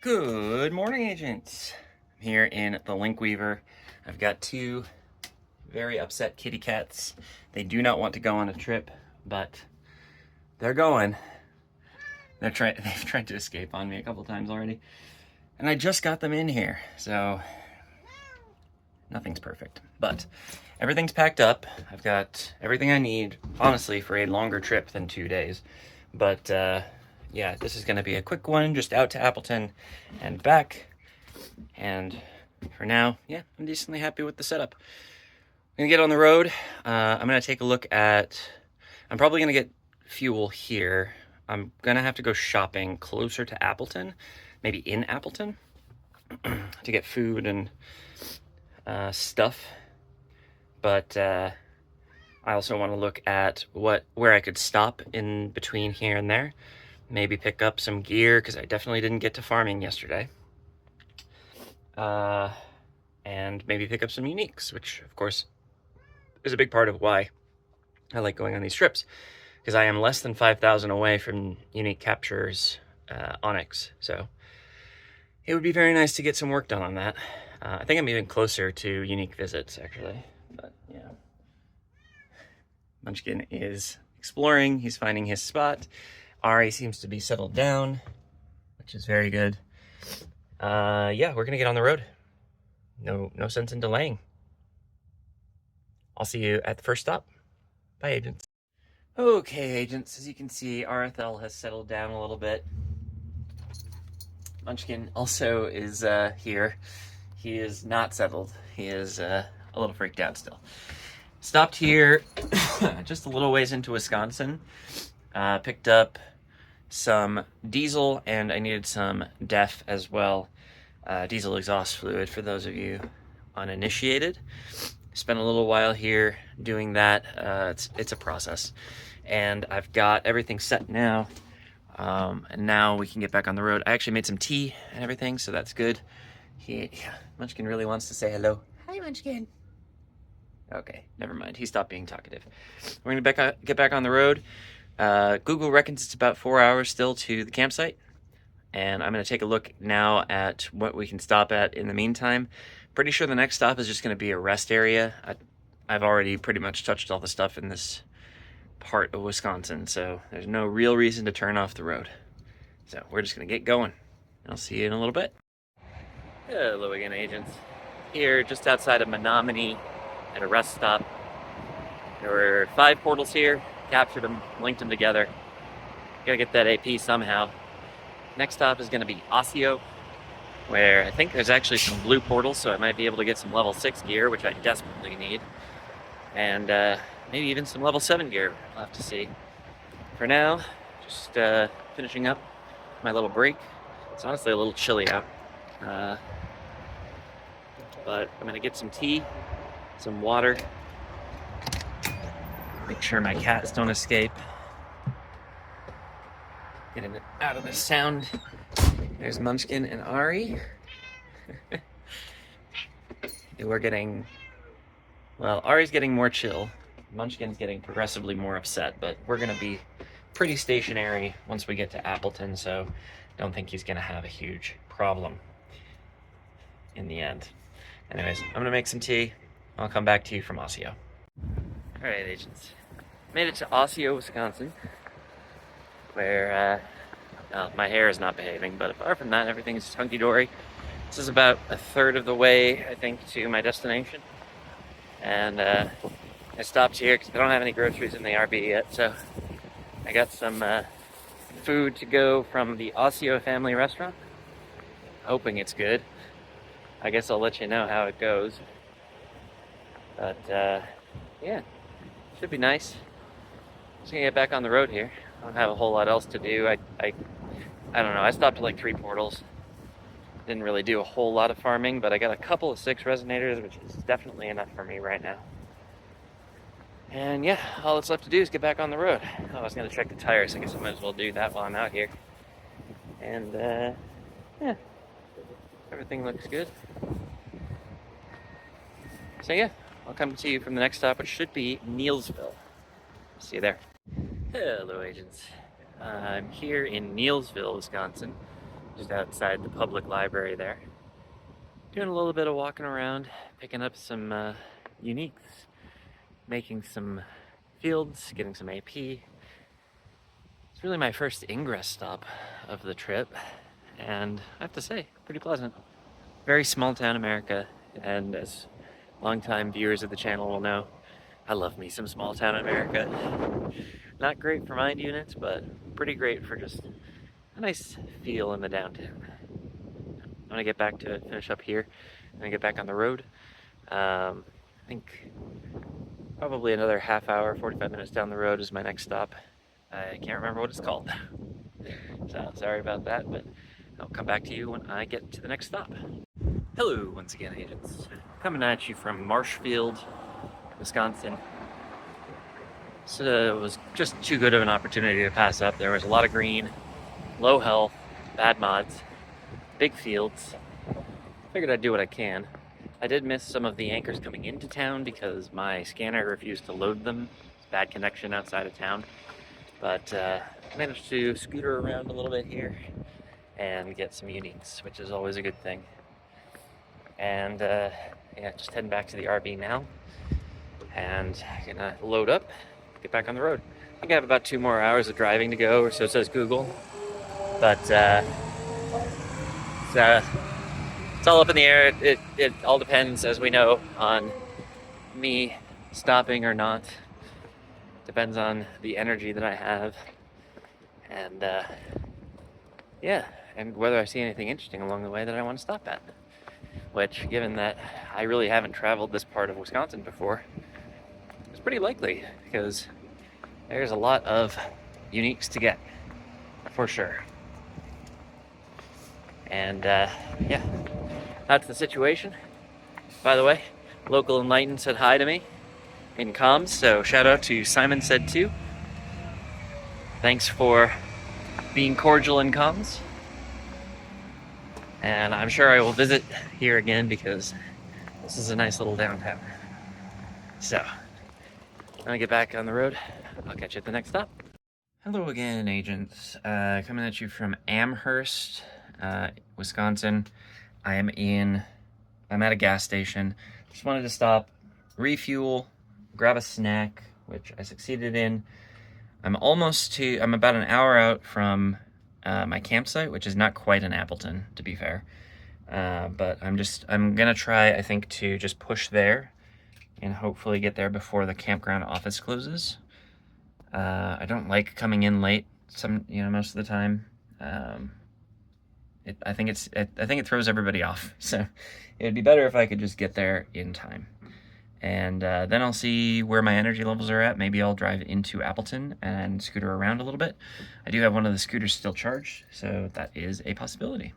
Good morning, agents. I'm here in the Link Weaver. I've got two very upset kitty cats. They do not want to go on a trip, but they're going. They've tried to escape on me a couple times already. And I just got them in here, so nothing's perfect. But everything's packed up. I've got everything I need, honestly, for a longer trip than 2 days. But yeah, this is going to be a quick one, just out to Appleton and back. And for now, yeah, I'm decently happy with the setup. I'm going to get on the road. I'm going to take a look at... I'm probably going to get fuel here. I'm going to have to go shopping closer to Appleton, maybe in Appleton, to get food and stuff. But I also want to look at where I could stop in between here and there. Maybe pick up some gear, because I definitely didn't get to farming yesterday. And maybe pick up some uniques, which, of course, is a big part of why I like going on these trips, because I am less than 5,000 away from unique captures Onyx. So it would be very nice to get some work done on that. I think I'm even closer to unique visits, actually. But, yeah. Munchkin is exploring. He's finding his spot. Ari seems to be settled down, which is very good. Yeah, we're gonna get on the road. No sense in delaying. I'll see you at the first stop. Bye, agents. Okay, agents, as you can see, RFL has settled down a little bit. Munchkin also is here. He is not settled. He is a little freaked out still. Stopped here just a little ways into Wisconsin. Picked up some diesel, and I needed some DEF as well. Diesel exhaust fluid, for those of you uninitiated. Spent a little while here doing that. It's a process. And I've got everything set now. And now we can get back on the road. I actually made some tea and everything, so that's good. Munchkin really wants to say hello. Hi, Munchkin. Okay, never mind. He stopped being talkative. We're gonna get back on the road. Google reckons it's about 4 hours still to the campsite, and I'm going to take a look now at what we can stop at in the meantime. Pretty sure the next stop is just going to be a rest area. I've already pretty much touched all the stuff in this part of Wisconsin, so there's no real reason to turn off the road. So we're just going to get going. I'll see you in a little bit. Hello again, agents. Here, just outside of Menominee at a rest stop. There were 5 portals here. Captured them, linked them together. Gotta get that AP somehow. Next stop is gonna be Osseo, where I think there's actually some blue portals, so I might be able to get some level 6 gear, which I desperately need. And maybe even some level 7 gear, we'll have to see. For now, just finishing up my little break. It's honestly a little chilly out. But I'm gonna get some tea, some water, make sure my cats don't escape. Getting it out of the sound. There's Munchkin and Ari. We're getting... Well, Ari's getting more chill. Munchkin's getting progressively more upset, but we're going to be pretty stationary once we get to Appleton, so don't think he's going to have a huge problem in the end. Anyways, I'm going to make some tea. I'll come back to you from Osseo. Alright, agents. Made it to Osseo, Wisconsin, where my hair is not behaving, but apart from that, everything's hunky-dory. This is about a third of the way, I think, to my destination. And I stopped here because I don't have any groceries in the RV yet, so I got some food to go from the Osseo family restaurant. Hoping it's good. I guess I'll let you know how it goes. But, yeah. Should be nice. Just gonna get back on the road here. I don't have a whole lot else to do. I don't know. I stopped at like 3 portals. Didn't really do a whole lot of farming, but I got a couple of 6 resonators, which is definitely enough for me right now. And yeah, all that's left to do is get back on the road. Oh, I was gonna check the tires. I guess I might as well do that while I'm out here. And yeah, everything looks good. So yeah, I'll come to you from the next stop, which should be Neilsville. See you there. Hello, agents. I'm here in Neilsville, Wisconsin, Just outside the public library there. Doing a little bit of walking around, picking up some uniques, making some fields, getting some AP. It's really my first Ingress stop of the trip, and I have to say, pretty pleasant. Very small town America, and as longtime viewers of the channel will know, I love me some small town America. Not great for mind units, but pretty great for just a nice feel in the downtown. I'm gonna get back to it, finish up here, and then get back on the road. I think probably another half hour, 45 minutes down the road is my next stop. I can't remember what it's called. So sorry about that, but I'll come back to you when I get to the next stop. Hello once again, agents. Coming at you from Marshfield, Wisconsin. So it was just too good of an opportunity to pass up. There was a lot of green, low health, bad mods, big fields. Figured I'd do what I can. I did miss some of the anchors coming into town because my scanner refused to load them. Bad connection outside of town. But managed to scooter around a little bit here and get some uniques, which is always a good thing. And yeah, just heading back to the RV now. And gonna load up, get back on the road. I think I have about 2 more hours of driving to go, or so says Google. But it's all up in the air. It all depends, as we know, on me stopping or not. Depends on the energy that I have. And yeah, and whether I see anything interesting along the way that I want to stop at. Which, given that I really haven't traveled this part of Wisconsin before, it's pretty likely, because there's a lot of uniques to get, for sure. And yeah, that's the situation. By the way, Local Enlightened said hi to me in comms, so shout out to Simon Said Too. Thanks for being cordial in comms. And I'm sure I will visit here again because this is a nice little downtown. So, I'm gonna get back on the road. I'll catch you at the next stop. Hello again, agents. Coming at you from Amherst, Wisconsin. I'm at a gas station. Just wanted to stop, refuel, grab a snack, which I succeeded in. I'm about an hour out from my campsite, which is not quite in Appleton, to be fair. But I'm gonna try, I think, to just push there and hopefully get there before the campground office closes. I don't like coming in late most of the time. I think it throws everybody off. So it'd be better if I could just get there in time. And then I'll see where my energy levels are at. Maybe I'll drive into Appleton and scooter around a little bit. I do have one of the scooters still charged, so that is a possibility.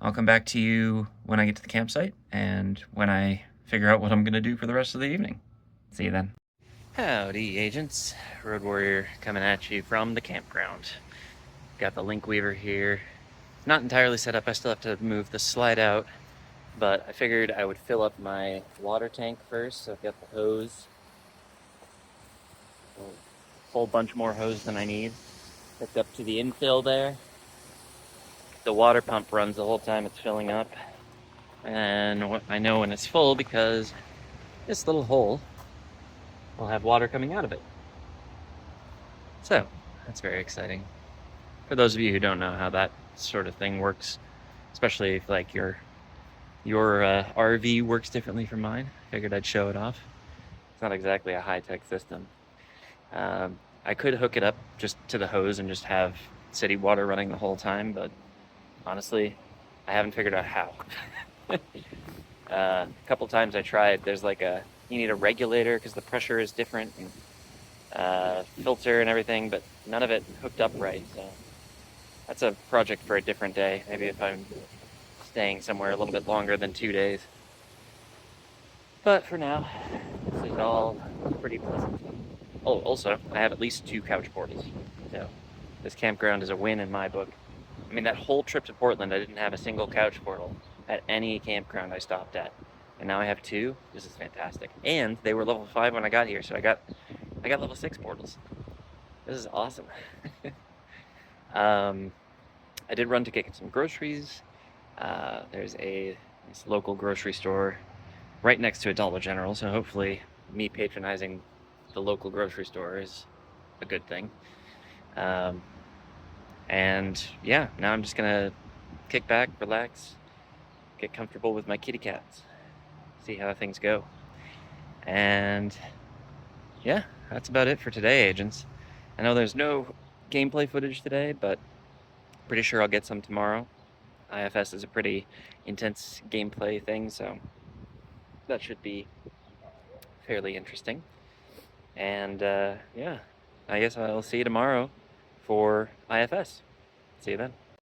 I'll come back to you when I get to the campsite and when I figure out what I'm going to do for the rest of the evening. See you then. Howdy, agents. Road Warrior coming at you from the campground. Got the link weaver here. Not entirely set up. I still have to move the slide out. But I figured I would fill up my water tank first, so I've got the hose. A whole bunch more hose than I need. Hooked up to the infill there. The water pump runs the whole time it's filling up. And I know when it's full because this little hole will have water coming out of it. So, that's very exciting. For those of you who don't know how that sort of thing works, especially if like your RV works differently from mine. Figured I'd show it off. It's not exactly a high-tech system. I could hook it up just to the hose and just have city water running the whole time, but honestly, I haven't figured out how. A couple times I tried. There's you need a regulator because the pressure is different, and filter and everything, but none of it hooked up right. So that's a project for a different day. Maybe if I'm staying somewhere a little bit longer than 2 days. But for now, this is all pretty pleasant. Oh, also, I have at least 2 couch portals. So this campground is a win in my book. I mean, that whole trip to Portland, I didn't have a single couch portal at any campground I stopped at. And now I have 2. This is fantastic. And they were level 5 when I got here, so I got level 6 portals. This is awesome. I did run to get some groceries. There's this local grocery store right next to a Dollar General, so hopefully me patronizing the local grocery store is a good thing. And yeah, now I'm just gonna kick back, relax, get comfortable with my kitty cats, see how things go. And yeah, that's about it for today, agents. I know there's no gameplay footage today, but pretty sure I'll get some tomorrow. IFS is a pretty intense gameplay thing, so that should be fairly interesting. And yeah, I guess I'll see you tomorrow for IFS. See you then.